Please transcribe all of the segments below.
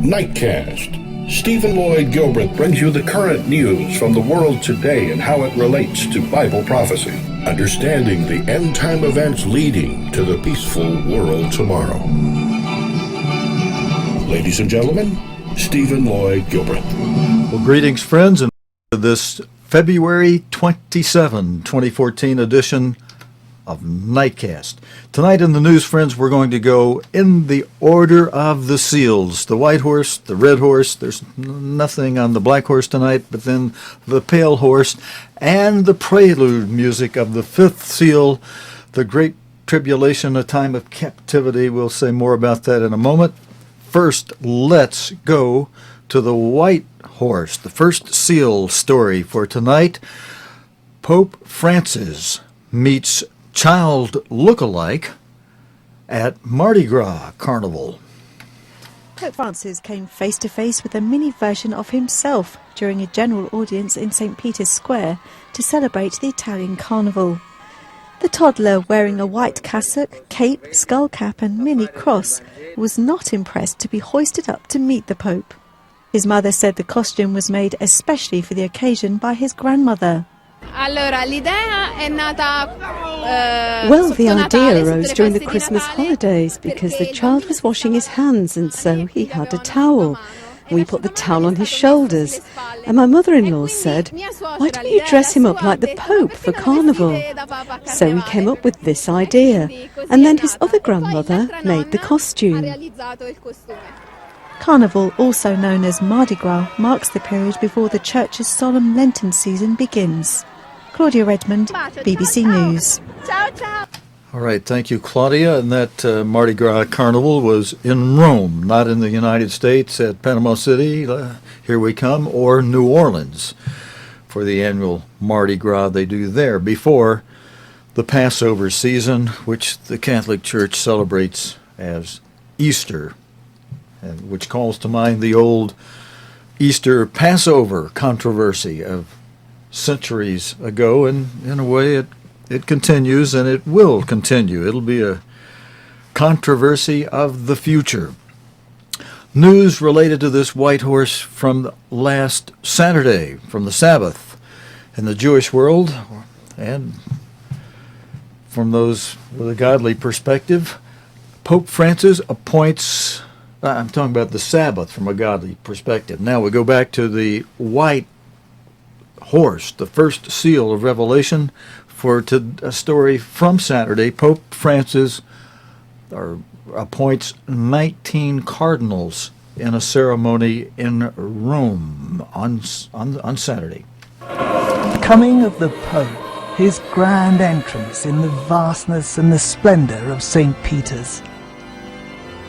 Nightcast. Stephen Lloyd Gilbreth brings you the current news from the world today and how it relates to Bible prophecy. Understanding the end-time events leading to the peaceful world tomorrow. Ladies and gentlemen, Stephen Lloyd Gilbreth. Well, greetings, friends, and this February 27, 2014 edition of Nightcast. Tonight in the news, friends, we're going to go in the order of the seals. The white horse, the red horse, there's nothing on the black horse tonight, but then the pale horse, and the prelude music of the fifth seal, the Great Tribulation, a time of captivity. We'll say more about that in a moment. First, let's go to the white horse, the first seal story for tonight. Pope Francis meets child lookalike at Mardi Gras Carnival. Pope Francis came face to face with a mini version of himself during a general audience in St. Peter's Square to celebrate the Italian Carnival. The toddler, wearing a white cassock, cape, skull cap and mini cross, was not impressed to be hoisted up to meet the Pope. His mother said the costume was made especially for the occasion by his grandmother. Well, the idea arose during the Christmas holidays because the child was washing his hands and so he had a towel. We put the towel on his shoulders and my mother-in-law said, "Why don't you dress him up like the Pope for Carnival?" So we came up with this idea and then his other grandmother made the costume. Carnival, also known as Mardi Gras, marks the period before the Church's solemn Lenten season begins. Claudia Redmond, BBC News. All right, thank you, Claudia. And that Mardi Gras Carnival was in Rome, not in the United States at Panama City, here we come, or New Orleans for the annual Mardi Gras they do there before the Passover season, which the Catholic Church celebrates as Easter, and which calls to mind the old Easter Passover controversy of centuries ago, and in a way it continues and it will continue. It'll be a controversy of the future. News related to this white horse from last Saturday, from the Sabbath in the Jewish world, and from those with a godly perspective. Pope Francis appoints, I'm talking about the Sabbath from a godly perspective. Now we go back to the white horse, the first seal of Revelation, for a story from Saturday. Pope Francis appoints 19 cardinals in a ceremony in Rome on Saturday. Coming of the Pope, his grand entrance in the vastness and the splendor of St. Peter's.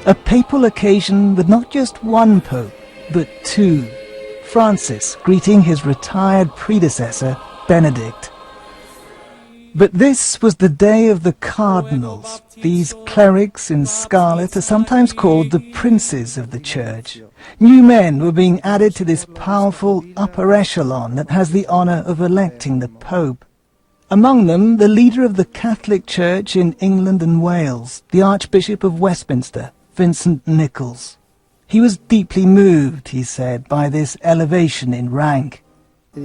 A papal occasion with not just one Pope, but two. Francis greeting his retired predecessor, Benedict. But this was the day of the cardinals. These clerics in scarlet are sometimes called the princes of the church. New men were being added to this powerful upper echelon that has the honor of electing the Pope. Among them, the leader of the Catholic Church in England and Wales, the Archbishop of Westminster, Vincent Nichols. He was deeply moved, he said, by this elevation in rank.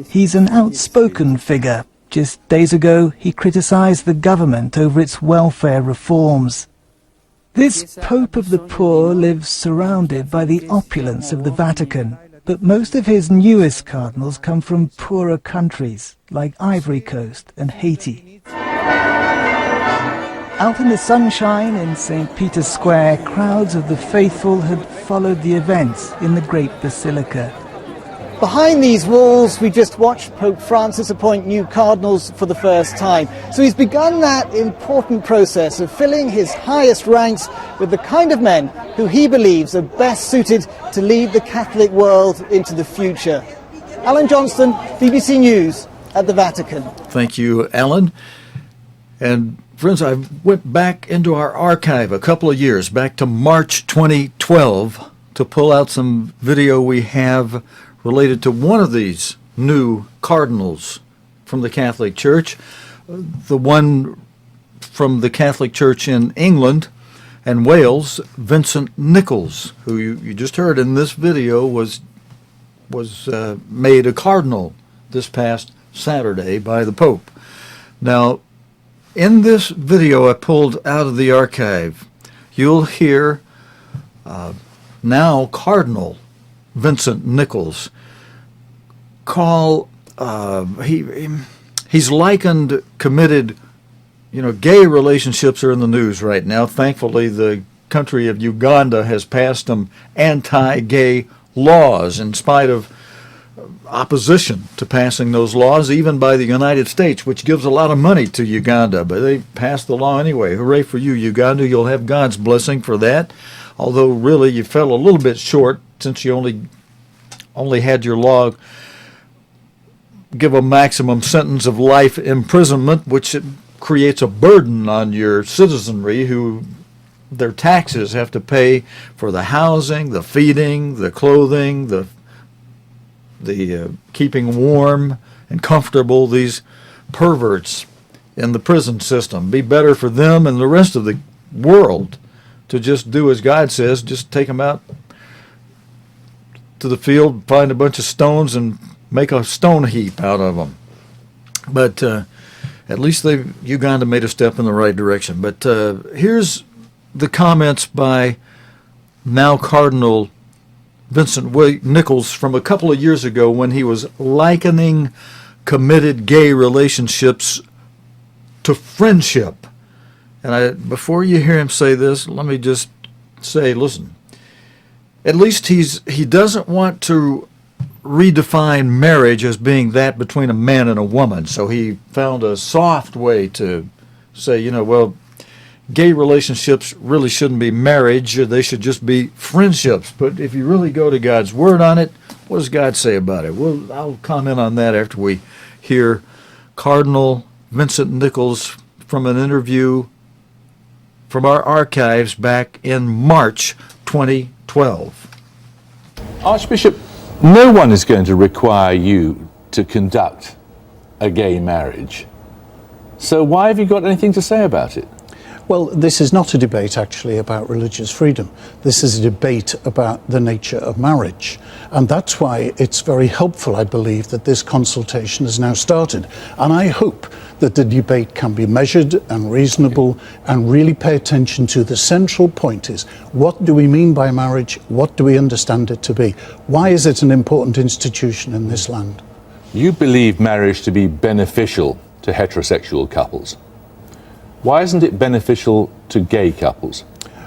He's an outspoken figure. Just days ago, he criticized the government over its welfare reforms. This Pope of the poor lives surrounded by the opulence of the Vatican, but most of his newest cardinals come from poorer countries, like Ivory Coast and Haiti. Out in the sunshine in St. Peter's Square, crowds of the faithful had followed the events in the Great Basilica. Behind these walls, we just watched Pope Francis appoint new cardinals for the first time. So he's begun that important process of filling his highest ranks with the kind of men who he believes are best suited to lead the Catholic world into the future. Alan Johnston, BBC News at the Vatican. Thank you, Alan. And friends, I went back into our archive a couple of years, back to March 2012, to pull out some video we have related to one of these new cardinals from the Catholic Church, the one from the Catholic Church in England, And Wales, Vincent Nichols, who you just heard in this video, was made a cardinal this past Saturday by the Pope. Now, in this video I pulled out of the archive, you'll hear now Cardinal Vincent Nichols call, he's likened committed, gay relationships are in the news right now. Thankfully, the country of Uganda has passed some anti-gay laws in spite of opposition to passing those laws, even by the United States, which gives a lot of money to Uganda. But they passed the law anyway. Hooray for you, Uganda. You'll have God's blessing for that. Although, really, you fell a little bit short since you only had your law give a maximum sentence of life imprisonment, which creates a burden on your citizenry who their taxes have to pay for the housing, the feeding, the clothing, the keeping warm and comfortable these perverts in the prison system. Be better for them and the rest of the world to just do as God says, just take them out to the field, find a bunch of stones and make a stone heap out of them. But at least Uganda made a step in the right direction. But here's the comments by now Cardinal Vincent Nichols from a couple of years ago when he was likening committed gay relationships to friendship. And before you hear him say this, let me just say, listen, at least he doesn't want to redefine marriage as being that between a man and a woman. So he found a soft way to say, well, gay relationships really shouldn't be marriage. They should just be friendships. But if you really go to God's word on it, what does God say about it? Well, I'll comment on that after we hear Cardinal Vincent Nichols from an interview from our archives back in March 2012. Archbishop, no one is going to require you to conduct a gay marriage. So why have you got anything to say about it? Well, this is not a debate actually about religious freedom. This is a debate about the nature of marriage. And that's why it's very helpful, I believe, that this consultation has now started. And I hope that the debate can be measured and reasonable and really pay attention to the central point is, what do we mean by marriage? What do we understand it to be? Why is it an important institution in this land? You believe marriage to be beneficial to heterosexual couples. Why isn't it beneficial to gay couples?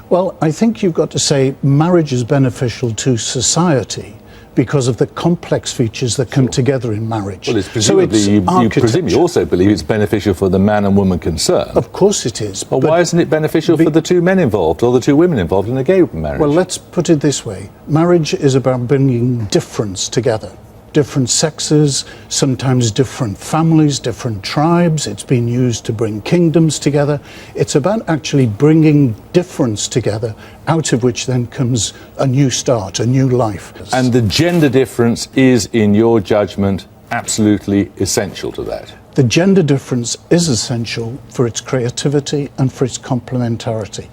Well, I think you've got to say marriage is beneficial to society because of the complex features that come together in marriage. Well, it's presumably, you also believe it's beneficial for the man and woman concerned. Of course it is. Well, why isn't it beneficial for the two men involved or the two women involved in a gay marriage? Well, let's put it this way. Marriage is about bringing difference together. Different sexes, sometimes different families, different tribes. It's been used to bring kingdoms together. It's about actually bringing difference together, out of which then comes a new start, a new life. And the gender difference is, in your judgment, absolutely essential to that? The gender difference is essential for its creativity and for its complementarity.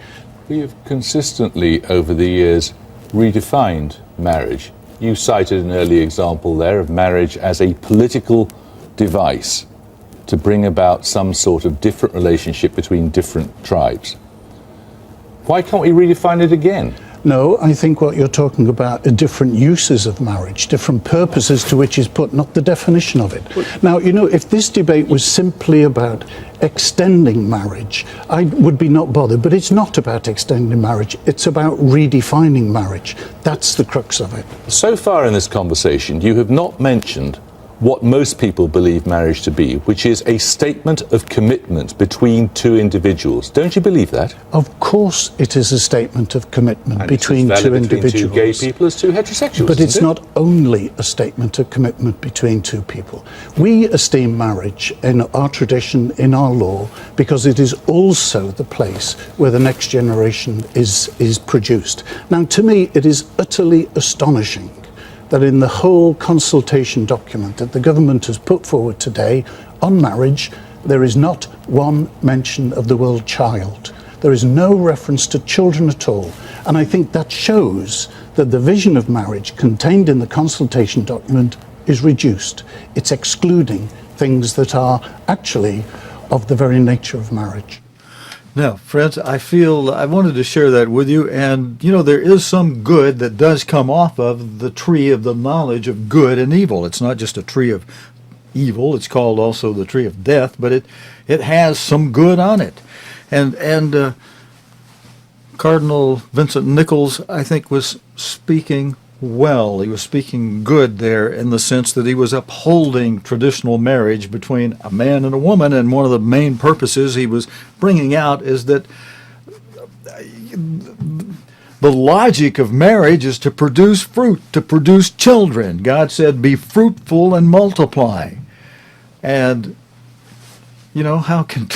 We have consistently, over the years, redefined marriage. You cited an early example there of marriage as a political device to bring about some sort of different relationship between different tribes. Why can't we redefine it again? No, I think what you're talking about are different uses of marriage, different purposes to which is put, not the definition of it. Now, if this debate was simply about extending marriage, I would be not bothered, but it's not about extending marriage, it's about redefining marriage. That's the crux of it. So far in this conversation, you have not mentioned what most people believe marriage to be, which is a statement of commitment between two individuals. Don't you believe that? Of course it is a statement of commitment between two individuals. Between two gay people as two heterosexuals. But it's not only a statement of commitment between two people. We esteem marriage in our tradition, in our law, because it is also the place where the next generation is produced. Now, to me, it is utterly astonishing that in the whole consultation document that the government has put forward today on marriage, there is not one mention of the word child. There is no reference to children at all. And I think that shows that the vision of marriage contained in the consultation document is reduced. It's excluding things that are actually of the very nature of marriage. Now, friends, I feel I wanted to share that with you, and you know, there is some good that does come off of the tree of the knowledge of good and evil. It's not just a tree of evil, it's called also the tree of death, but it has some good on it. And Cardinal Vincent Nichols, I think, was speaking well. He was speaking good there in the sense that he was upholding traditional marriage between a man and a woman, and one of the main purposes he was bringing out is that the logic of marriage is to produce fruit, to produce children. God said, be fruitful and multiply. And, you know, how can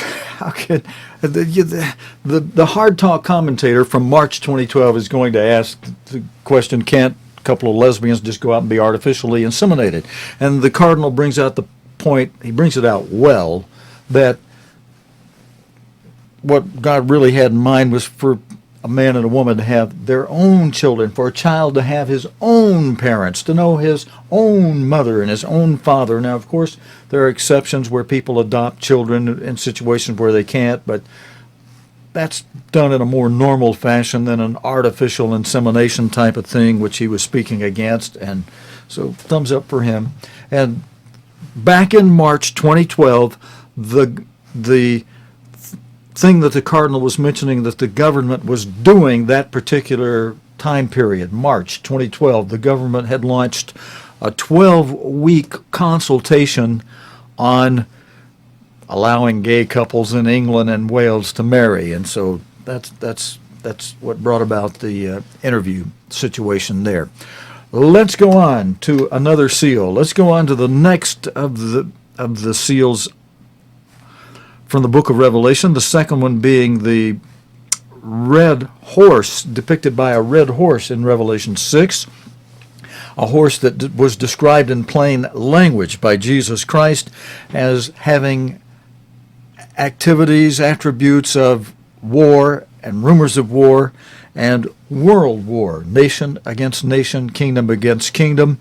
the Hard Talk commentator from March 2012 is going to ask the question, can't a couple of lesbians just go out and be artificially inseminated? And the Cardinal brings out the point, he brings it out well, that what God really had in mind was for a man and a woman to have their own children, for a child to have his own parents, to know his own mother and his own father. Now, of course, there are exceptions where people adopt children in situations where they can't, but that's done in a more normal fashion than an artificial insemination type of thing, which he was speaking against. And so, thumbs up for him. And back in March 2012, the thing that the Cardinal was mentioning that the government was doing that particular time period, March 2012, the government had launched a 12-week consultation on allowing gay couples in England and Wales to marry. And so that's what brought about the interview situation there. Let's go on to another seal. Let's go on to the next of the seals from the book of Revelation, the second one being the red horse, depicted by a red horse in Revelation 6, a horse that was described in plain language by Jesus Christ as having activities, attributes of war and rumors of war and world war, nation against nation, kingdom against kingdom.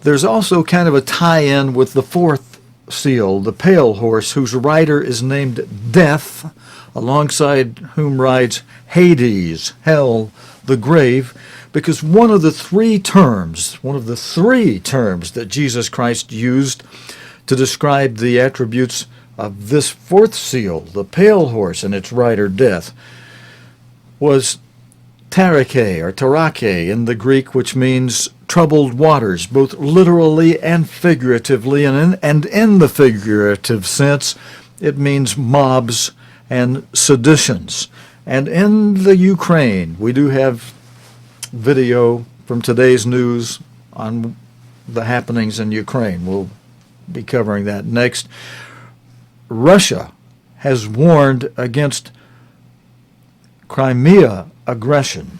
There's also kind of a tie-in with the fourth seal, the pale horse, whose rider is named Death, alongside whom rides Hades, hell, the grave, because one of the three terms that Jesus Christ used to describe the attributes of this fourth seal, the pale horse and its rider Death, was tarake or tarake in the Greek, which means troubled waters, both literally and figuratively, and in the figurative sense, it means mobs and seditions. And in the Ukraine, we do have video from today's news on the happenings in Ukraine. We'll be covering that next. Russia has warned against Crimea aggression.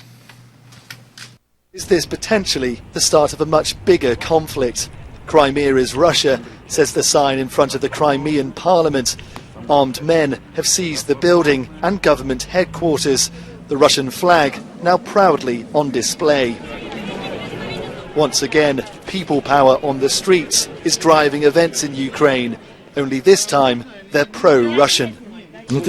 Is this potentially the start of a much bigger conflict? Crimea is Russia, says the sign in front of the Crimean parliament. Armed men have seized the building and government headquarters, the Russian flag now proudly on display. Once again, people power on the streets is driving events in Ukraine, only this time they're pro-Russian. When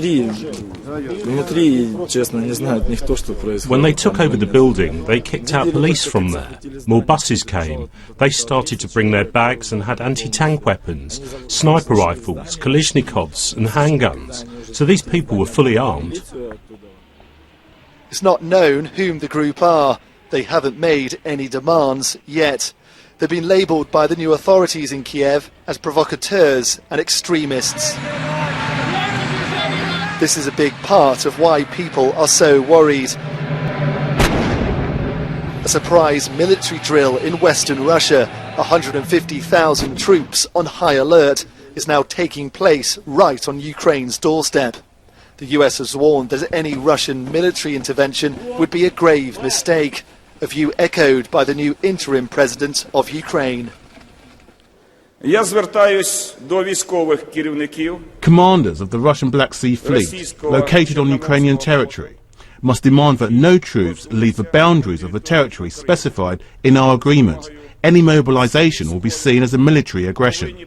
they took over the building, they kicked out police from there. More buses came. They started to bring their bags and had anti-tank weapons, sniper rifles, Kalashnikovs and handguns. So these people were fully armed. It's not known whom the group are. They haven't made any demands yet. They've been labelled by the new authorities in Kiev as provocateurs and extremists. This is a big part of why people are so worried. A surprise military drill in western Russia, 150,000 troops on high alert, is now taking place right on Ukraine's doorstep. The US has warned that any Russian military intervention would be a grave mistake, a view echoed by the new interim president of Ukraine. Commanders of the Russian Black Sea Fleet, located on Ukrainian territory, must demand that no troops leave the boundaries of the territory specified in our agreement. Any mobilization will be seen as a military aggression.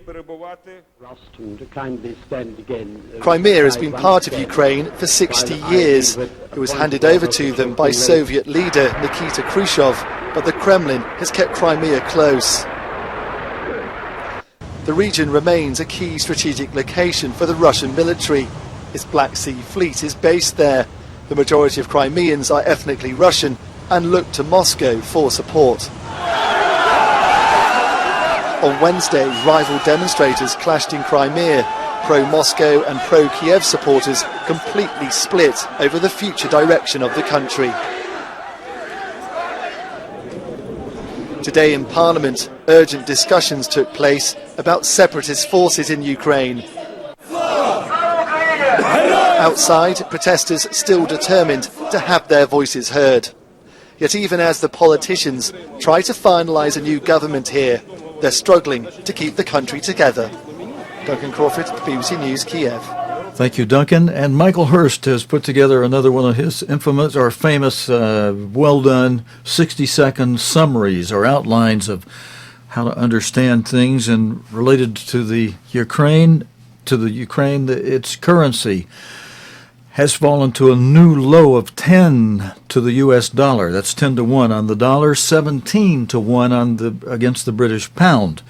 Crimea has been part of Ukraine for 60 years. It was handed over to them by Soviet leader Nikita Khrushchev, but the Kremlin has kept Crimea close. The region remains a key strategic location for the Russian military. Its Black Sea Fleet is based there. The majority of Crimeans are ethnically Russian and look to Moscow for support. On Wednesday, rival demonstrators clashed in Crimea. Pro-Moscow and pro-Kiev supporters completely split over the future direction of the country. Today in Parliament, urgent discussions took place about separatist forces in Ukraine. Outside, protesters still determined to have their voices heard. Yet even as the politicians try to finalise a new government here, they're struggling to keep the country together. Duncan Crawford, BBC News, Kiev. Thank you, Duncan. And Michael Hurst has put together another one of his infamous or famous, well-done 60-second summaries or outlines of how to understand things and related to the Ukraine. Its currency has fallen to a new low of 10 to the U.S. dollar. That's 10 to 1 on the dollar, 17 to 1 against the British pound.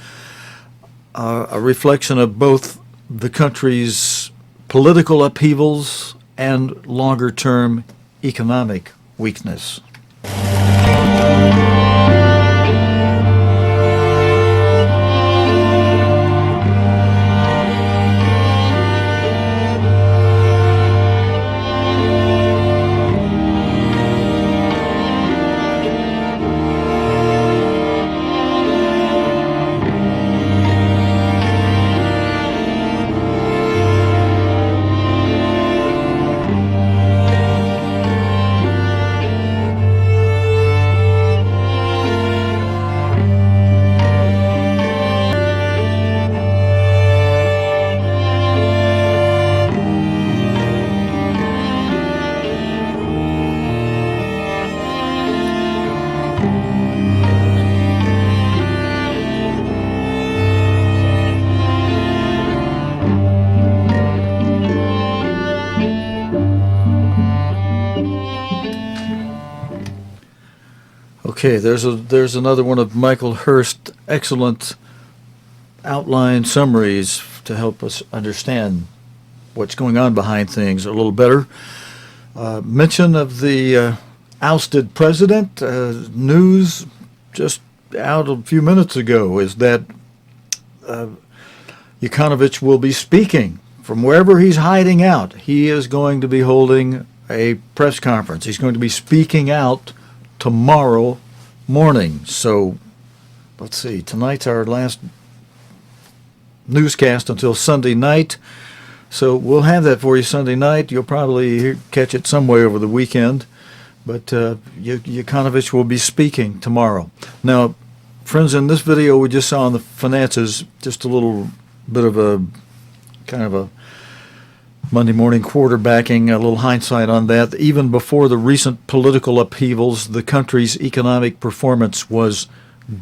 A reflection of both the country's political upheavals and longer-term economic weakness. Okay, there's another one of Michael Hurst's excellent outline summaries to help us understand what's going on behind things a little better. Mention of the ousted president. News just out a few minutes ago is that Yukounovich will be speaking from wherever he's hiding out. He is going to be holding a press conference. He's going to be speaking out tomorrow morning. So let's see, tonight's our last newscast until Sunday night. So we'll have that for you Sunday night. You'll probably catch it some way over the weekend. But Yukounovich will be speaking tomorrow. Now, friends, in this video we just saw on the finances, just a little bit of a kind of a Monday morning quarterbacking, a little hindsight on that. Even before the recent political upheavals, the country's economic performance was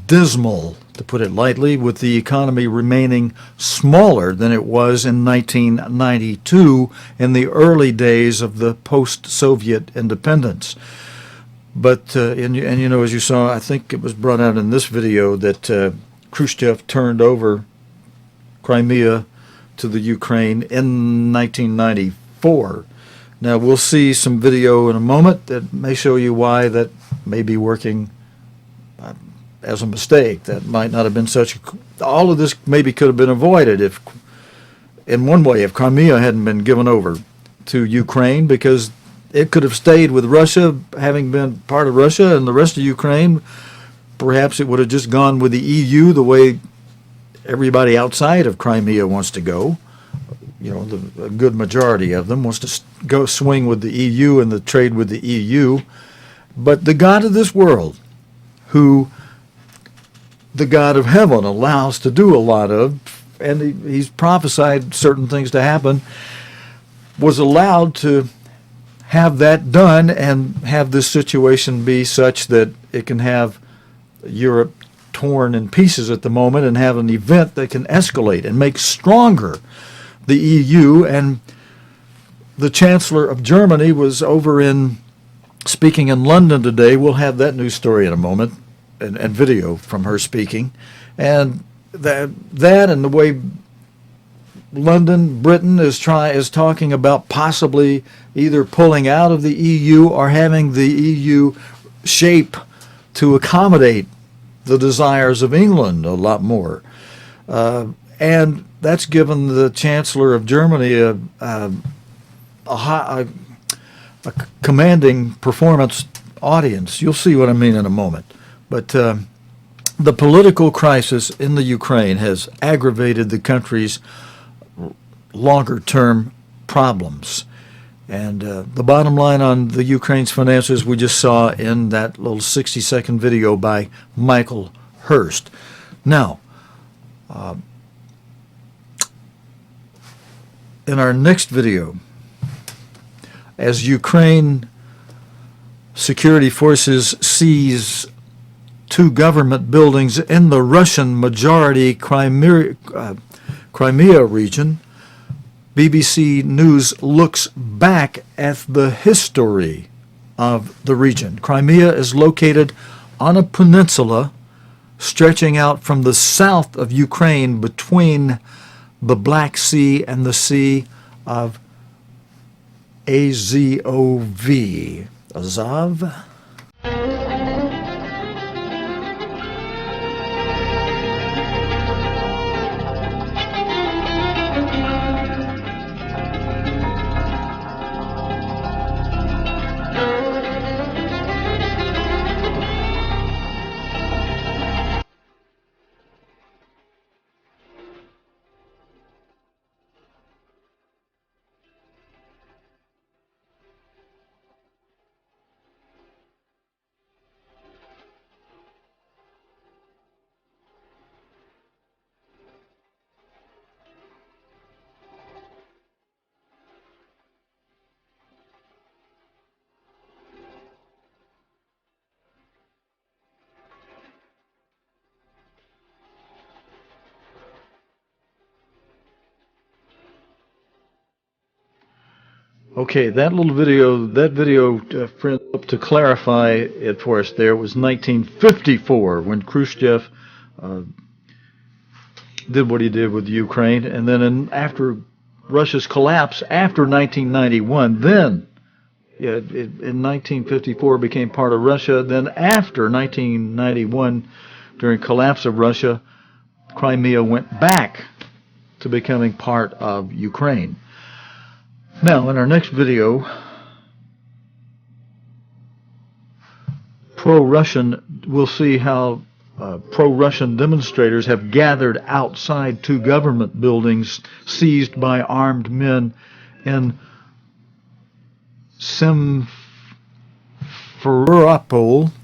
dismal, to put it lightly, with the economy remaining smaller than it was in 1992 in the early days of the post-Soviet independence. But, and you know, as you saw, I think it was brought out in this video that Khrushchev turned over Crimea to the Ukraine in 1994. Now, we'll see some video in a moment that may show you why that may be working as a mistake. That might not have been such all of this maybe could have been avoided if, in one way, if Crimea hadn't been given over to Ukraine, because it could have stayed with Russia, having been part of Russia, and the rest of Ukraine, perhaps it would have just gone with the EU the way everybody outside of Crimea wants to go. You know, a good majority of them wants to go swing with the EU and the trade with the EU. But the God of this world, who the God of heaven allows to do a lot of, and he's prophesied certain things to happen, was allowed to have that done and have this situation be such that it can have Europe torn in pieces at the moment and have an event that can escalate and make stronger the EU. And the Chancellor of Germany was speaking in London today. We'll have that news story in a moment, and video from her speaking. And that and the way London, Britain is talking about possibly either pulling out of the EU or having the EU shape to accommodate the desires of England a lot more. And that's given the Chancellor of Germany a commanding performance audience. You'll see what I mean in a moment. But the political crisis in the Ukraine has aggravated the country's longer-term problems. And the bottom line on the Ukraine's finances we just saw in that little 60-second video by Michael Hurst. Now, in our next video, as Ukraine security forces seize 2 government buildings in the Russian-majority Crimea region, BBC News looks back at the history of the region. Crimea is located on a peninsula stretching out from the south of Ukraine between the Black Sea and the Sea of Azov. Okay, that video, friend, to clarify it for us there, was 1954 when Khrushchev did what he did with Ukraine, and then after Russia's collapse after 1991, then in 1954 became part of Russia. Then after 1991, during collapse of Russia, Crimea went back to becoming part of Ukraine. Now, in our next video, we'll see how pro-Russian demonstrators have gathered outside 2 government buildings seized by armed men in Simferopol,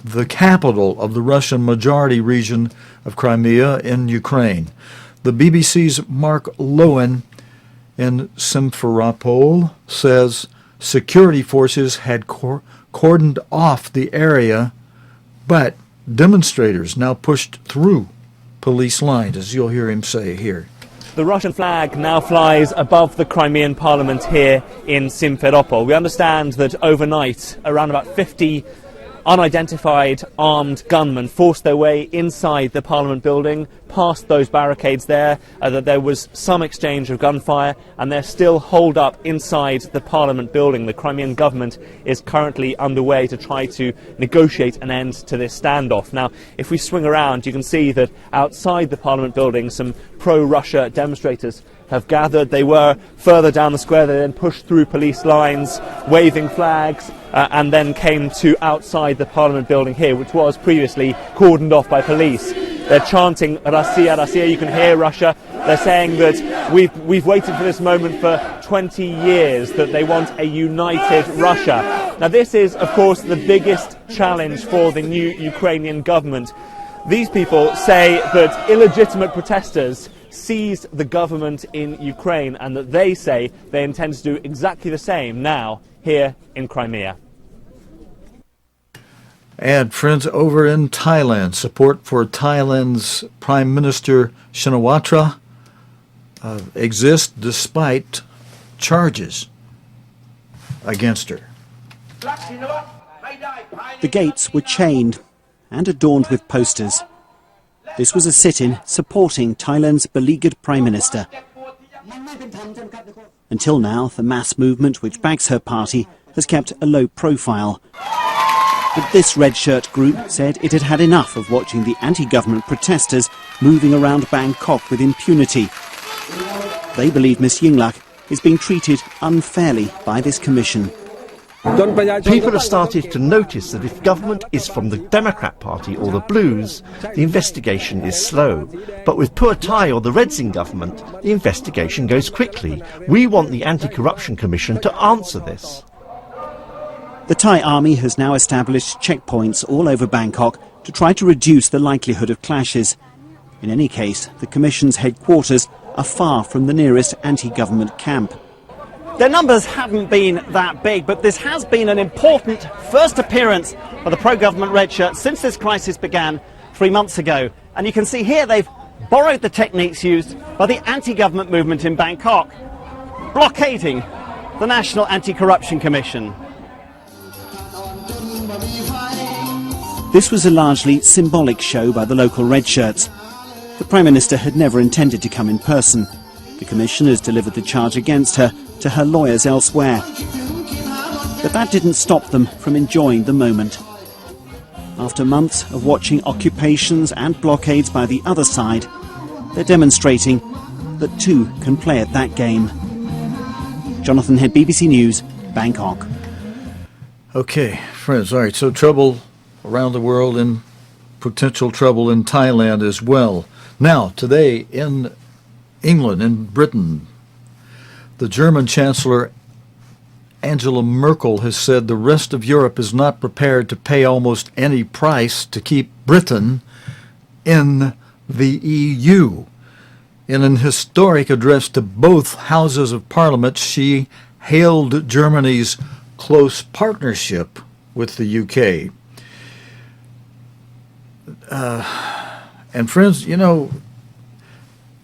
the capital of the Russian-majority region of Crimea in Ukraine. The BBC's Mark Lowen in Simferopol says security forces had cordoned off the area, but demonstrators now pushed through police lines, as you'll hear him say here. The Russian flag now flies above the Crimean parliament here in Simferopol. We understand that overnight around about 50 unidentified armed gunmen forced their way inside the parliament building, past those barricades there, that there was some exchange of gunfire, and they're still holed up inside the parliament building. The Crimean government is currently underway to try to negotiate an end to this standoff. Now, if we swing around, you can see that outside the parliament building some pro-Russia demonstrators have gathered. They were further down the square. They then pushed through police lines, waving flags, and then came to outside the parliament building here, which was previously cordoned off by police. They're chanting "Россия, Россия." You can hear Russia. They're saying that we've waited for this moment for 20 years, that they want a united Russia. Now, this is, of course, the biggest challenge for the new Ukrainian government. These people say that illegitimate protesters seized the government in Ukraine and that they say they intend to do exactly the same now here in Crimea. And friends, over in Thailand, support for Thailand's Prime Minister Shinawatra exists despite charges against her. The gates were chained and adorned with posters. This was a sit-in supporting Thailand's beleaguered Prime Minister. Until now, the mass movement which backs her party has kept a low profile. But this red shirt group said it had had enough of watching the anti-government protesters moving around Bangkok with impunity. They believe Ms Yingluck is being treated unfairly by this commission. People have started to notice that if government is from the Democrat Party or the Blues, the investigation is slow. But with Pheu Thai or the Reds in government, the investigation goes quickly. We want the Anti-Corruption Commission to answer this. The Thai army has now established checkpoints all over Bangkok to try to reduce the likelihood of clashes. In any case, the Commission's headquarters are far from the nearest anti-government camp. Their numbers haven't been that big, but this has been an important first appearance of the pro-government red shirt since this crisis began 3 months ago. And you can see here they've borrowed the techniques used by the anti-government movement in Bangkok, blockading the National Anti-Corruption Commission. This was a largely symbolic show by the local red shirts. The Prime Minister had never intended to come in person. The Commission has delivered the charge against her to her lawyers elsewhere. But that didn't stop them from enjoying the moment. After months of watching occupations and blockades by the other side, they're demonstrating that two can play at that game. Jonathan Head, BBC News, Bangkok. Okay, friends, all right, so trouble around the world and potential trouble in Thailand as well. Now, today in England, in Britain, the German Chancellor Angela Merkel has said the rest of Europe is not prepared to pay almost any price to keep Britain in the EU. In an historic address to both houses of Parliament, she hailed Germany's close partnership with the UK. And friends, you know,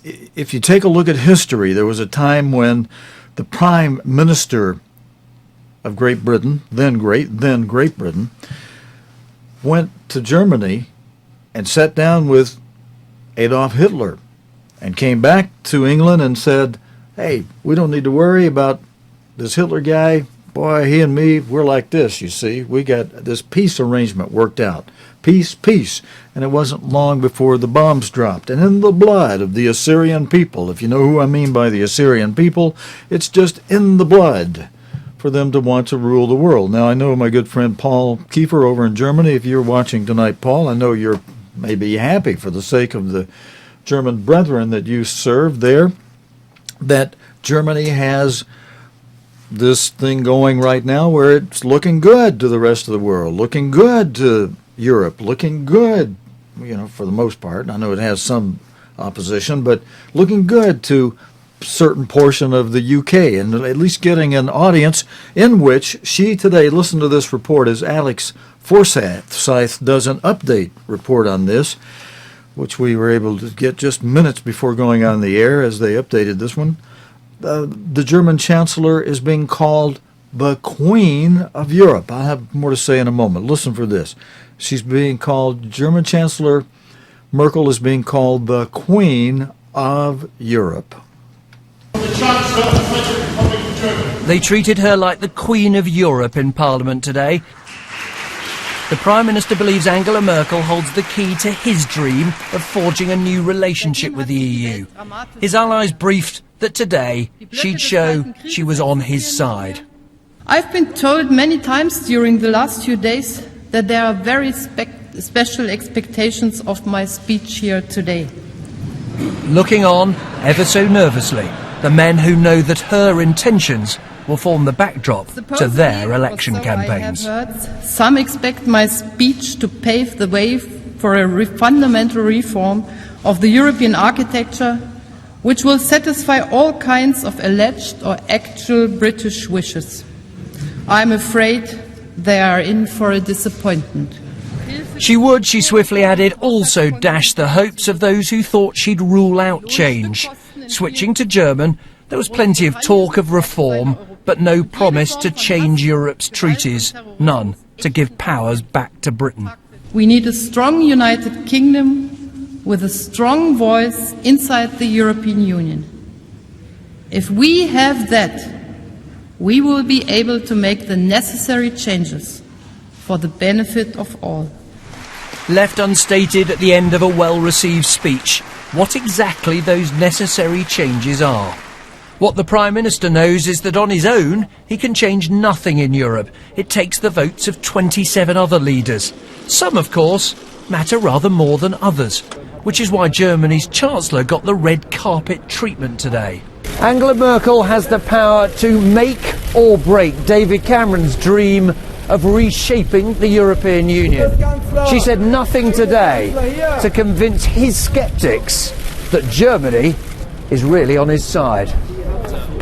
if you take a look at history, there was a time when the Prime Minister of Great Britain, then Great Britain, went to Germany and sat down with Adolf Hitler and came back to England and said, hey, we don't need to worry about this Hitler guy. Boy, he and me, we're like this, you see. We got this peace arrangement worked out. Peace, peace. And it wasn't long before the bombs dropped. And in the blood of the Assyrian people, if you know who I mean by the Assyrian people, it's just in the blood for them to want to rule the world. Now, I know my good friend Paul Kiefer over in Germany. If you're watching tonight, Paul, I know you're maybe happy for the sake of the German brethren that you serve there, that Germany has this thing going right now where it's looking good to the rest of the world, looking good to Europe, looking good, you know, for the most part. I know it has some opposition, but looking good to a certain portion of the UK, and at least getting an audience in which she today, listen to this report as Alex Forsyth does an update report on this, which we were able to get just minutes before going on the air as they updated this one. The German Chancellor is being called the Queen of Europe. I'll have more to say in a moment. Listen for this. She's being called, German Chancellor Merkel is being called the Queen of Europe. They treated her like the Queen of Europe in Parliament today. The Prime Minister believes Angela Merkel holds the key to his dream of forging a new relationship with the EU. His allies briefed that today she'd show she was on his side. I've been told many times during the last few days that there are very special expectations of my speech here today. Looking on, ever so nervously, the men who know that her intentions will form the backdrop to their election campaigns. Some expect my speech to pave the way for a fundamental reform of the European architecture which will satisfy all kinds of alleged or actual British wishes. I'm afraid they are in for a disappointment. She would, she swiftly added, also dash the hopes of those who thought she'd rule out change. Switching to German, there was plenty of talk of reform, but no promise to change Europe's treaties, none to give powers back to Britain. We need a strong United Kingdom with a strong voice inside the European Union. If we have that, we will be able to make the necessary changes for the benefit of all. Left unstated at the end of a well-received speech, what exactly those necessary changes are. What the Prime Minister knows is that on his own, he can change nothing in Europe. It takes the votes of 27 other leaders. Some, of course, matter rather more than others, which is why Germany's Chancellor got the red carpet treatment today. Angela Merkel has the power to make or break David Cameron's dream of reshaping the European Union. She said nothing today to convince his sceptics that Germany is really on his side.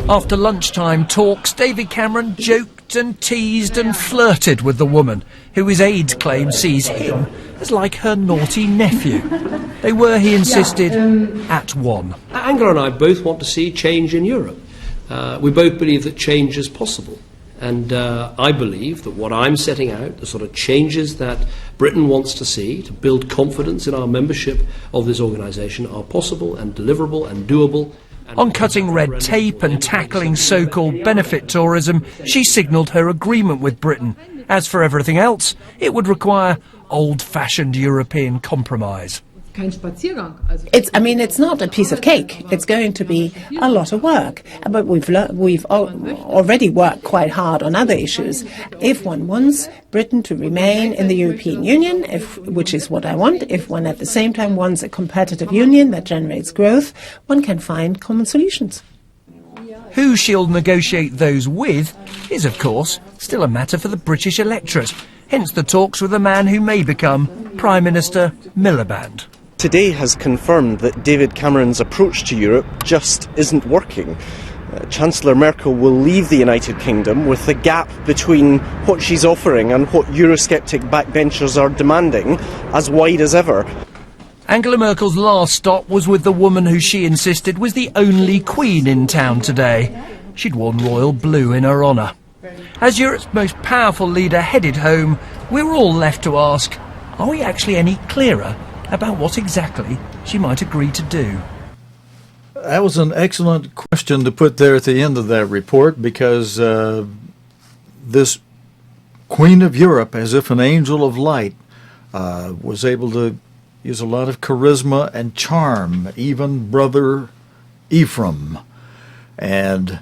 After lunchtime talks, David Cameron joked and teased and flirted with the woman, who his aides claim sees him as like her naughty nephew. They were, he insisted, at one. Angela and I both want to see change in Europe. We both believe that change is possible. And I believe that what I'm setting out, the sort of changes that Britain wants to see to build confidence in our membership of this organisation, are possible and deliverable and doable. On cutting red tape and tackling so-called benefit tourism, she signalled her agreement with Britain. As for everything else, it would require old-fashioned European compromise. It's not a piece of cake. It's going to be a lot of work. But we've already worked quite hard on other issues. If one wants Britain to remain in the European Union, which is what I want, if one at the same time wants a competitive union that generates growth, one can find common solutions. Who she'll negotiate those with is, of course, still a matter for the British electorate. Hence the talks with the man who may become Prime Minister Miliband. Today has confirmed that David Cameron's approach to Europe just isn't working. Chancellor Merkel will leave the United Kingdom with the gap between what she's offering and what Eurosceptic backbenchers are demanding as wide as ever. Angela Merkel's last stop was with the woman who she insisted was the only queen in town today. She'd worn royal blue in her honour. As Europe's most powerful leader headed home, we were all left to ask, are we actually any clearer about what exactly she might agree to do? That was an excellent question to put there at the end of that report, because this Queen of Europe, as if an angel of light, was able to use a lot of charisma and charm, even Brother Ephraim. And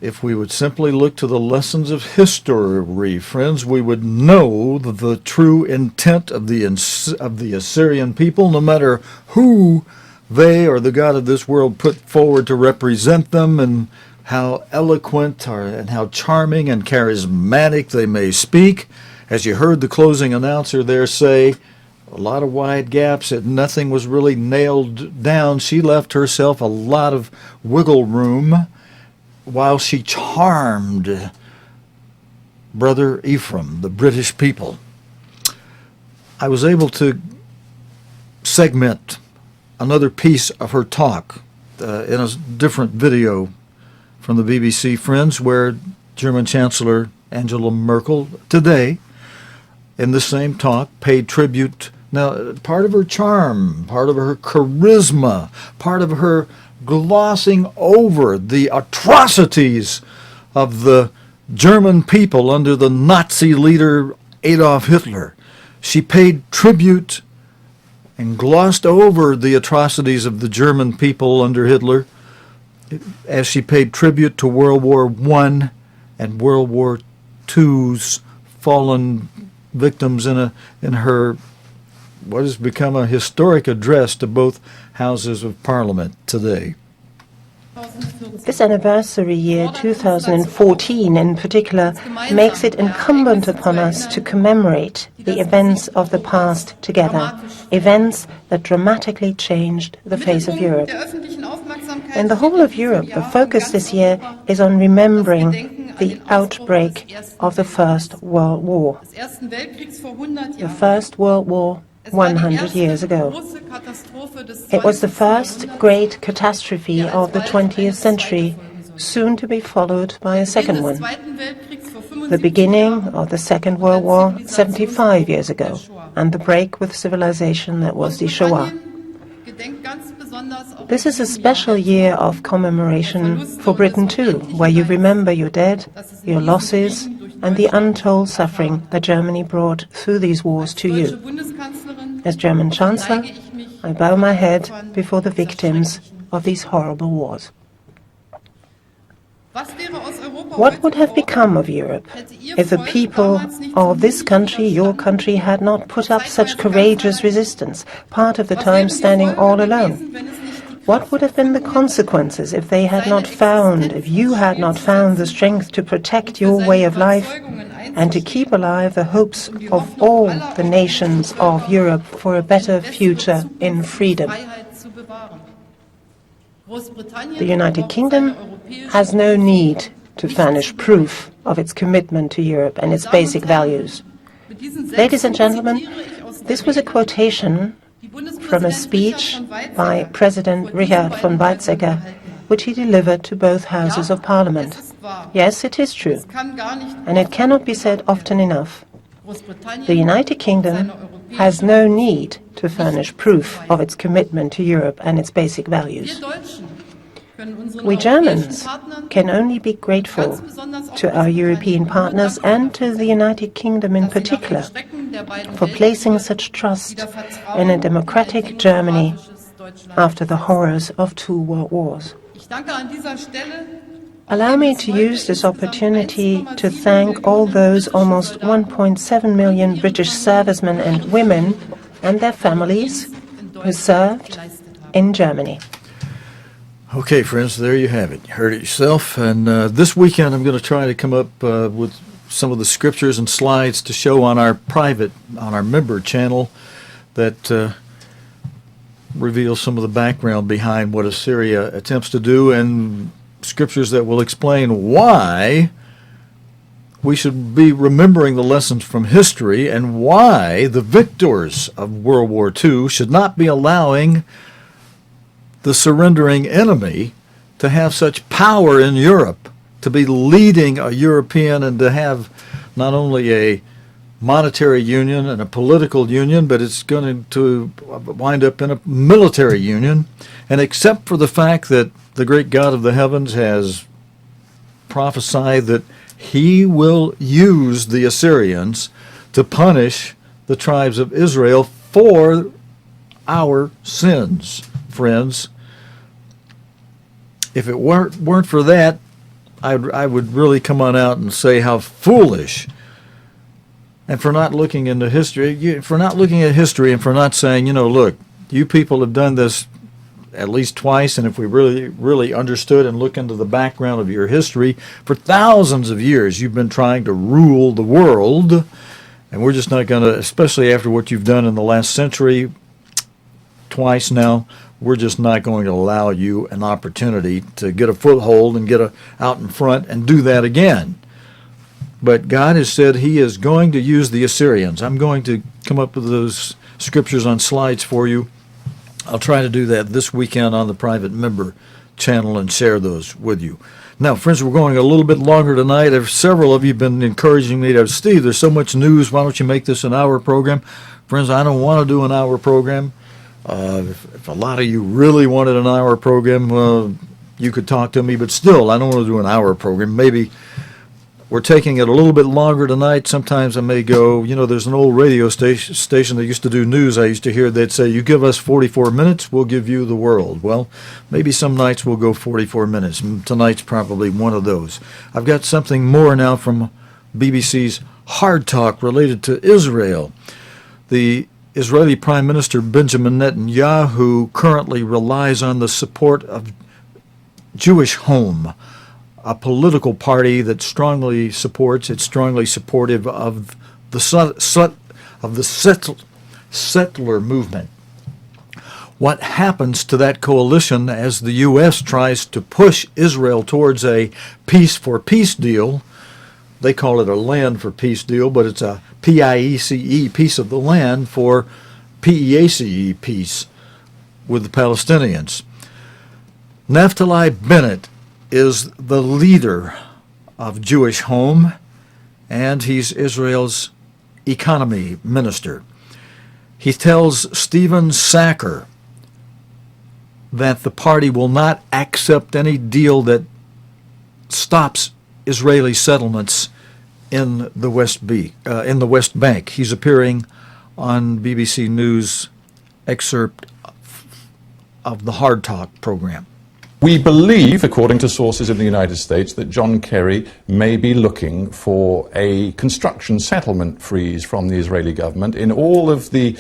if we would simply look to the lessons of history, friends, we would know the true intent of the Assyrian people, no matter who they or the God of this world put forward to represent them, and how eloquent and how charming and charismatic they may speak. As you heard the closing announcer there say, a lot of wide gaps, and nothing was really nailed down. She left herself a lot of wiggle room while she charmed Brother Ephraim, the British people. I was able to segment another piece of her talk in a different video from the BBC, friends, where German Chancellor Angela Merkel today, in the same talk, paid tribute. Now, part of her charm, part of her charisma, part of her glossing over the atrocities of the German people under the Nazi leader Adolf Hitler. She paid tribute and glossed over the atrocities of the German people under Hitler as she paid tribute to World War I and World War II's fallen victims in her what has become a historic address to both houses of Parliament today. This anniversary year, 2014 in particular, makes it incumbent upon us to commemorate the events of the past together, events that dramatically changed the face of Europe. In the whole of Europe, the focus this year is on remembering the outbreak of the First World War. The First World War 100 years ago. It was the first great catastrophe of the 20th century, soon to be followed by a second one. The beginning of the Second World War 75 years ago, and the break with civilization that was the Shoah. This is a special year of commemoration for Britain too, where you remember your dead, your losses, and the untold suffering that Germany brought through these wars to you. As German Chancellor, I bow my head before the victims of these horrible wars. What would have become of Europe if the people of this country, your country, had not put up such courageous resistance, part of the time standing all alone? What would have been the consequences if they had not found, if you had not found the strength to protect your way of life and to keep alive the hopes of all the nations of Europe for a better future in freedom? The United Kingdom has no need to furnish proof of its commitment to Europe and its basic values. Ladies and gentlemen, this was a quotation from a speech by President Richard von Weizsäcker, which he delivered to both houses of Parliament. Yes, it is true, and it cannot be said often enough. The United Kingdom has no need to furnish proof of its commitment to Europe and its basic values. We Germans can only be grateful to our European partners and to the United Kingdom in particular for placing such trust in a democratic Germany after the horrors of 2 world wars. Allow me to use this opportunity to thank all those almost 1.7 million British servicemen and women and their families who served in Germany. Okay, friends, there you have it. You heard it yourself. And this weekend I'm going to try to come up with some of the scriptures and slides to show on our member channel that reveals some of the background behind what Assyria attempts to do, and scriptures that will explain why we should be remembering the lessons from history and why the victors of World War II should not be allowing the surrendering enemy to have such power in Europe, to be leading a European and to have not only a monetary union and a political union, but it's going to wind up in a military union. And except for the fact that the great God of the heavens has prophesied that he will use the Assyrians to punish the tribes of Israel for our sins, friends. If it weren't for that, I would really come on out and say how foolish, and for not looking into history, for not looking at history and for not saying, look, you people have done this at least twice, and if we really understood and look into the background of your history, for thousands of years you've been trying to rule the world, and we're just not going to, especially after what you've done in the last century, twice now, we're just not going to allow you an opportunity to get a foothold and get out in front and do that again. But God has said he is going to use the Assyrians. I'm going to come up with those scriptures on slides for you. I'll try to do that this weekend on the private member channel and share those with you. Now, friends, we're going a little bit longer tonight. Several of you have been encouraging me to, Steve, there's so much news. Why don't you make this an hour program? Friends, I don't want to do an hour program. If a lot of you really wanted an hour program, well, you could talk to me, but still, I don't want to do an hour program. Maybe we're taking it a little bit longer tonight. Sometimes I may go, there's an old radio station that used to do news. I used to hear they'd say, you give us 44 minutes, we'll give you the world. Well, maybe some nights we'll go 44 minutes. Tonight's probably one of those. I've got something more now from BBC's Hard Talk related to Israel. The Israeli Prime Minister Benjamin Netanyahu currently relies on the support of Jewish Home, a political party that strongly supportive of the settler movement. What happens to that coalition as the U.S. tries to push Israel towards a peace for peace deal? They call it a land for peace deal, but it's a PIECE, piece of the land, for PEACE, peace with the Palestinians. Naftali Bennett is the leader of Jewish Home, and he's Israel's economy minister. He tells Stephen Sacker that the party will not accept any deal that stops Israeli settlements in the West Bank. He's appearing on BBC News excerpt of the Hard Talk program. We believe, according to sources in the United States, that John Kerry may be looking for a construction settlement freeze from the Israeli government in all of the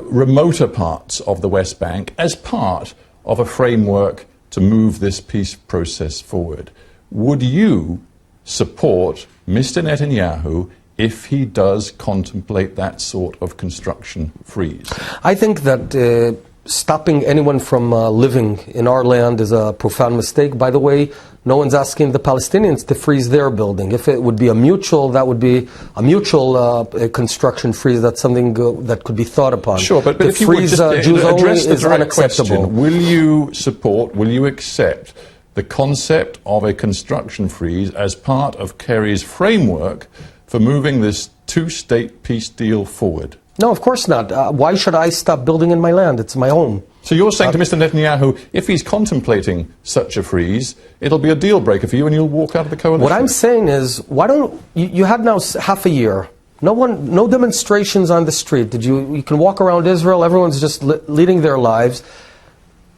remoter parts of the West Bank as part of a framework to move this peace process forward. Would you support Mr. Netanyahu if he does contemplate that sort of construction freeze? I think that stopping anyone from living in our land is a profound mistake. By the way, no one's asking the Palestinians to freeze their building. If it would be a mutual, that would be a mutual construction freeze. That's something that could be thought upon. Sure, but if you would just address the direct question, will you support, will you accept the concept of a construction freeze as part of Kerry's framework for moving this two-state peace deal forward? No, of course not. Why should I stop building in my land? It's my home. So you're saying to Mr. Netanyahu, if he's contemplating such a freeze, it'll be a deal breaker for you and you'll walk out of the coalition? What I'm saying is, why don't you had now half a year, no demonstrations on the street. You can walk around Israel, everyone's just leading their lives.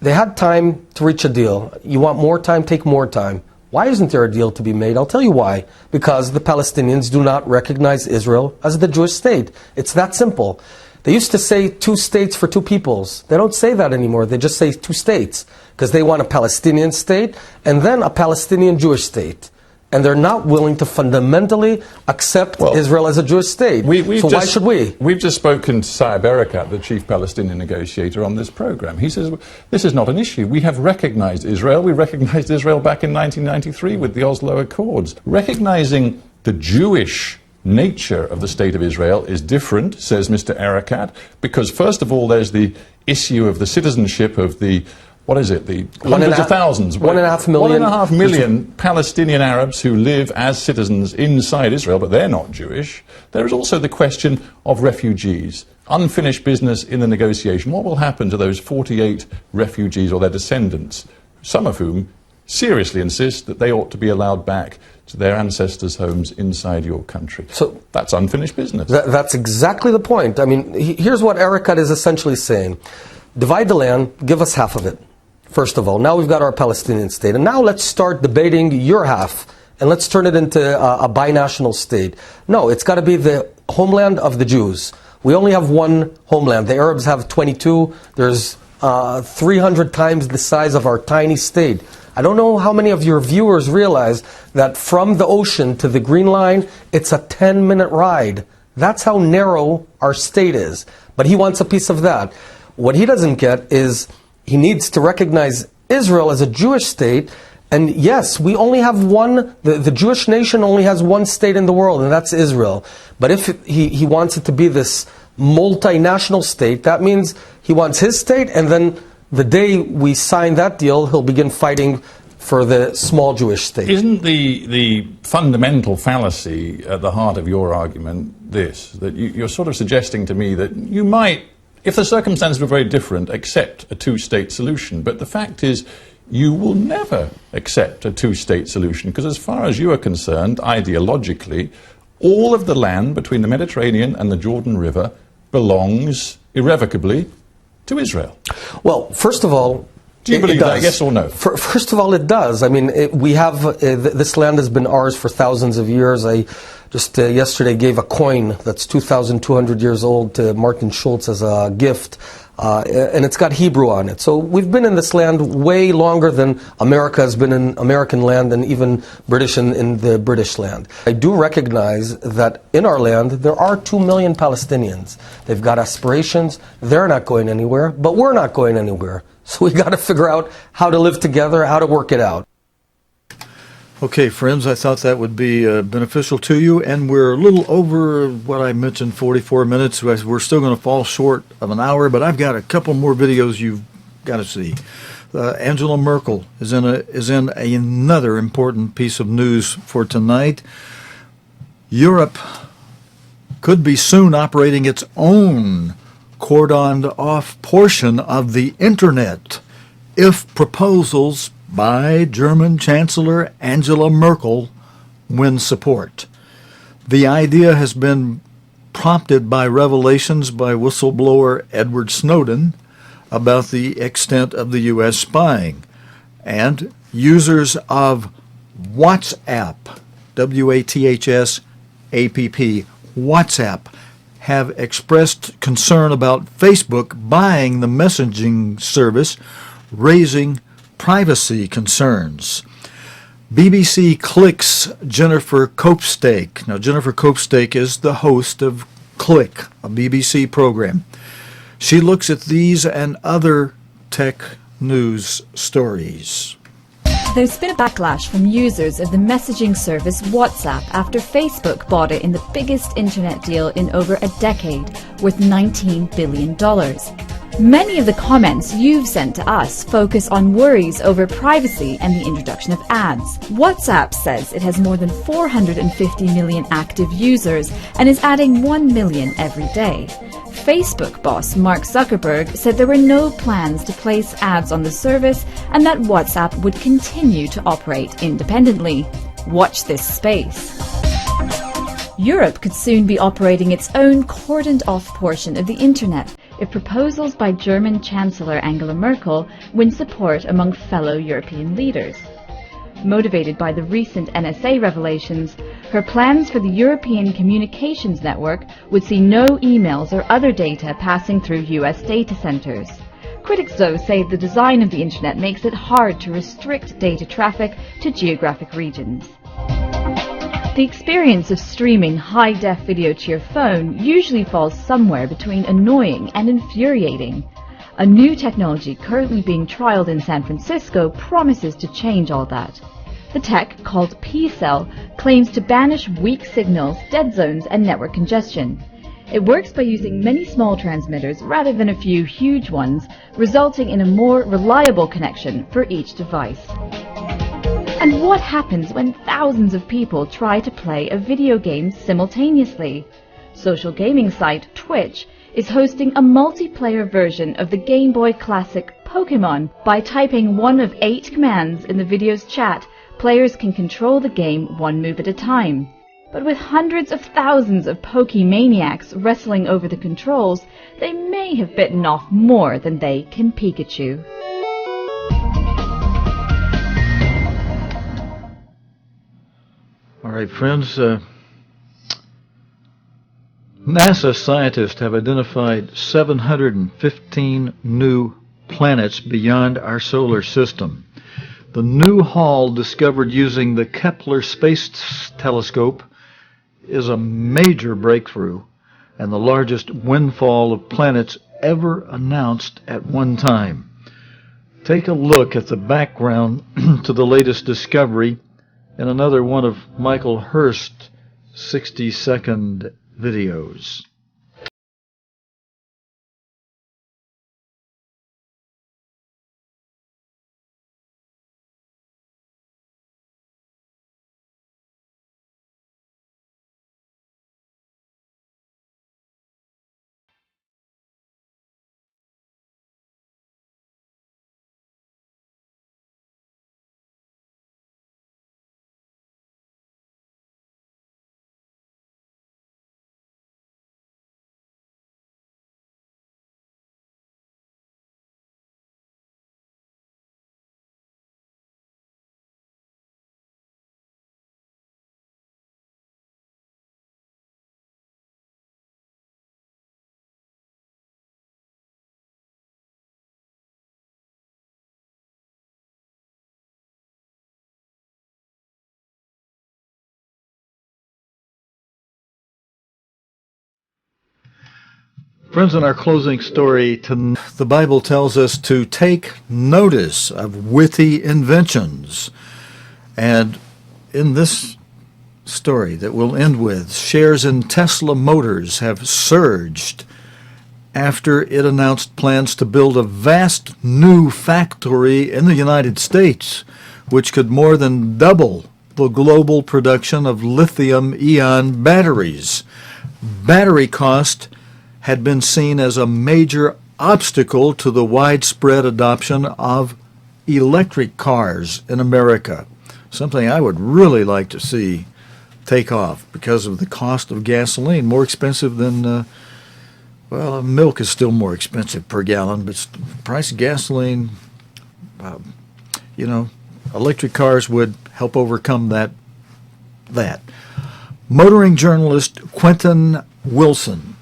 They had time to reach a deal. You want more time, take more time. Why isn't there a deal to be made? I'll tell you why. Because the Palestinians do not recognize Israel as the Jewish state. It's that simple. They used to say 2 states for 2 peoples. They don't say that anymore. They just say 2 states. Because they want a Palestinian state and then a Palestinian Jewish state. And they're not willing to fundamentally accept Israel as a Jewish state. So why should we? We've just spoken to Saeb Erekat, the chief Palestinian negotiator, on this program. He says, this is not an issue. We have recognized Israel. We recognized Israel back in 1993 with the Oslo Accords. Recognizing the Jewish nature of the state of Israel is different, says Mr. Erekat, because first of all, there's the issue of the citizenship of the the hundreds of thousands, 1.5 million. 1.5 million Palestinian Arabs who live as citizens inside Israel, but they're not Jewish. There is also the question of refugees. Unfinished business in the negotiation. What will happen to those 48 refugees or their descendants, some of whom seriously insist that they ought to be allowed back to their ancestors' homes inside your country? So that's unfinished business. That's exactly the point. I mean, here's what Erekat is essentially saying. Divide the land, give us half of it. First of all, now we've got our Palestinian state, and now let's start debating your half, and let's turn it into a binational state. No, it's got to be the homeland of the Jews. We only have one homeland. The Arabs have 22. There's 300 times the size of our tiny state. I don't know how many of your viewers realize that from the ocean to the Green Line, it's a 10-minute ride. That's how narrow our state is. But he wants a piece of that. What he doesn't get is he needs to recognize Israel as a Jewish state. And yes, we only have one, the Jewish nation only has one state in the world, and that's Israel. But if he wants it to be this multinational state, that means he wants his state, and then the day we sign that deal, he'll begin fighting for the small Jewish state. Isn't the fundamental fallacy at the heart of your argument this, that you're sort of suggesting to me that you might, if the circumstances were very different, accept a two-state solution, but the fact is you will never accept a two-state solution, because as far as you are concerned, ideologically, all of the land between the Mediterranean and the Jordan River belongs irrevocably to Israel. Well, first of all, do you believe that, yes or no? First of all, it does. I mean, we have, this land has been ours for thousands of years. I just yesterday gave a coin that's 2,200 years old to Martin Schulz as a gift. and it's got Hebrew on it. So we've been in this land way longer than America has been in American land and even British in the British land. I do recognize that in our land there are 2 million Palestinians. They've got aspirations. They're not going anywhere, but we're not going anywhere. So we got to figure out how to live together, how to work it out. Okay, friends, I thought that would be beneficial to you, and we're a little over what I mentioned, 44 minutes. We're still going to fall short of an hour, but I've got a couple more videos you've got to see. Angela Merkel is in another important piece of news for tonight. Europe could be soon operating its own cordoned off portion of the internet if proposals by German Chancellor Angela Merkel win support. The idea has been prompted by revelations by whistleblower Edward Snowden about the extent of the U.S. spying, and users of WhatsApp, WATHS-APP, WhatsApp, have expressed concern about Facebook buying the messaging service, raising privacy concerns. BBC Click's Jennifer Copestake. Now, Jennifer Copestake is the host of Click, a BBC program. She looks at these and other tech news stories. There's been a backlash from users of the messaging service WhatsApp after Facebook bought it in the biggest internet deal in over a decade, worth $19 billion. Many of the comments you've sent to us focus on worries over privacy and the introduction of ads. WhatsApp says it has more than 450 million active users and is adding 1 million every day. Facebook boss Mark Zuckerberg said there were no plans to place ads on the service and that WhatsApp would continue to operate independently. Watch this space. Europe could soon be operating its own cordoned-off portion of the internet if proposals by German Chancellor Angela Merkel win support among fellow European leaders. Motivated by the recent NSA revelations, her plans for the European Communications Network would see no emails or other data passing through US data centers. Critics, though, say the design of the internet makes it hard to restrict data traffic to geographic regions. The experience of streaming high-def video to your phone usually falls somewhere between annoying and infuriating. A new technology currently being trialed in San Francisco promises to change all that. The tech, called P-Cell, claims to banish weak signals, dead zones, and network congestion. It works by using many small transmitters rather than a few huge ones, resulting in a more reliable connection for each device. And what happens when thousands of people try to play a video game simultaneously? Social gaming site Twitch is hosting a multiplayer version of the Game Boy classic Pokémon. By typing one of 8 commands in the video's chat, players can control the game one move at a time. But with hundreds of thousands of Pokemaniacs wrestling over the controls, they may have bitten off more than they can Pikachu. All right, friends, NASA scientists have identified 715 new planets beyond our solar system. The new haul discovered using the Kepler space telescope is a major breakthrough and the largest windfall of planets ever announced at one time. Take a look at the background to the latest discovery in another one of Michael Hurst's 60-second videos. Friends, in our closing story, the Bible tells us to take notice of witty inventions. And in this story that we'll end with, shares in Tesla Motors have surged after it announced plans to build a vast new factory in the United States, which could more than double the global production of lithium-ion batteries. Battery cost had been seen as a major obstacle to the widespread adoption of electric cars in America, something I would really like to see take off because of the cost of gasoline, more expensive than, milk is still more expensive per gallon, but the price of gasoline, electric cars would help overcome that. Motoring journalist Quentin Wilson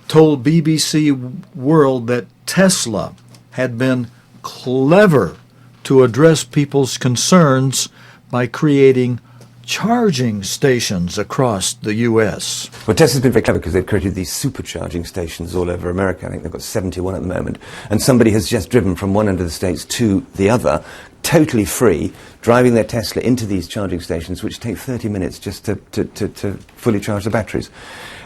told BBC World that Tesla had been clever to address people's concerns by creating charging stations across the U.S. Well, Tesla's been very clever because they've created these supercharging stations all over America. I think they've got 71 at the moment. And somebody has just driven from one end of the States to the other, totally free, driving their Tesla into these charging stations, which take 30 minutes just to fully charge the batteries.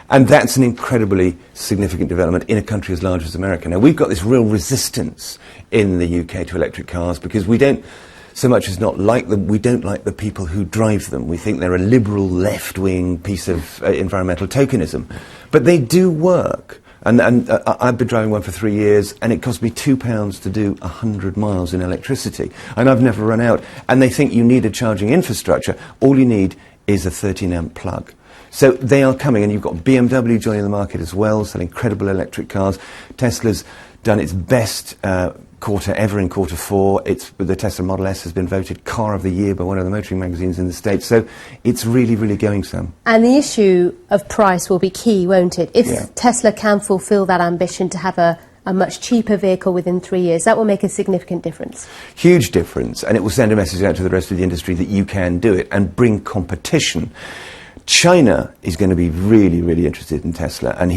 And that's an incredibly significant development in a country as large as America. Now, we've got this real resistance in the UK to electric cars because we don't so much as not like them, we don't like the people who drive them. We think they're a liberal left-wing piece of environmental tokenism. But they do work. And I've been driving one for 3 years, and it cost me £2 to do 100 miles in electricity. And I've never run out. And they think you need a charging infrastructure. All you need is a 13-amp plug. So they are coming, and you've got BMW joining the market as well, selling credible electric cars. Tesla's done its best quarter ever in quarter four. The Tesla Model S has been voted Car of the Year by one of the motoring magazines in the States. So it's really, really going, Sam. And the issue of price will be key, won't it? If Tesla can fulfill that ambition to have a much cheaper vehicle within 3 years, that will make a significant difference. Huge difference, and it will send a message out to the rest of the industry that you can do it and bring competition. China is going to be really, really interested in Tesla, and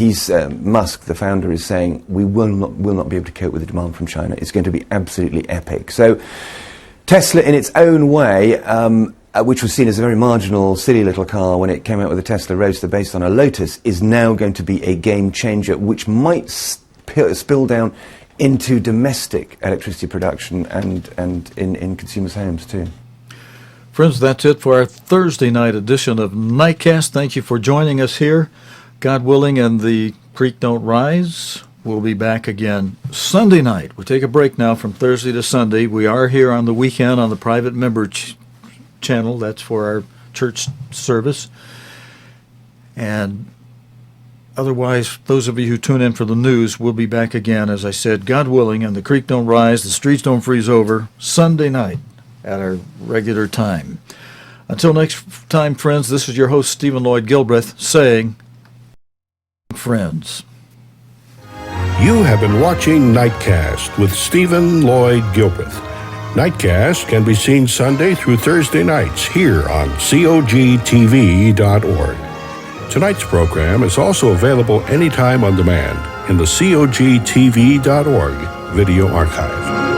Musk, the founder, is saying we will not be able to cope with the demand from China. It's going to be absolutely epic. So Tesla, in its own way, which was seen as a very marginal, silly little car when it came out with a Tesla Roadster based on a Lotus, is now going to be a game changer, which might spill down into domestic electricity production and in consumers' homes too. Friends, that's it for our Thursday night edition of Nightcast. Thank you for joining us here. God willing, and the creek don't rise. We'll be back again Sunday night. We'll take a break now from Thursday to Sunday. We are here on the weekend on the private member channel. That's for our church service. And otherwise, those of you who tune in for the news, we'll be back again, as I said, God willing, and the creek don't rise, the streets don't freeze over, Sunday night at our regular time. Until next time, friends, this is your host, Stephen Lloyd Gilbreth, saying, friends. You have been watching Nightcast with Stephen Lloyd Gilbreth. Nightcast can be seen Sunday through Thursday nights here on cogtv.org. Tonight's program is also available anytime on demand in the cogtv.org video archive.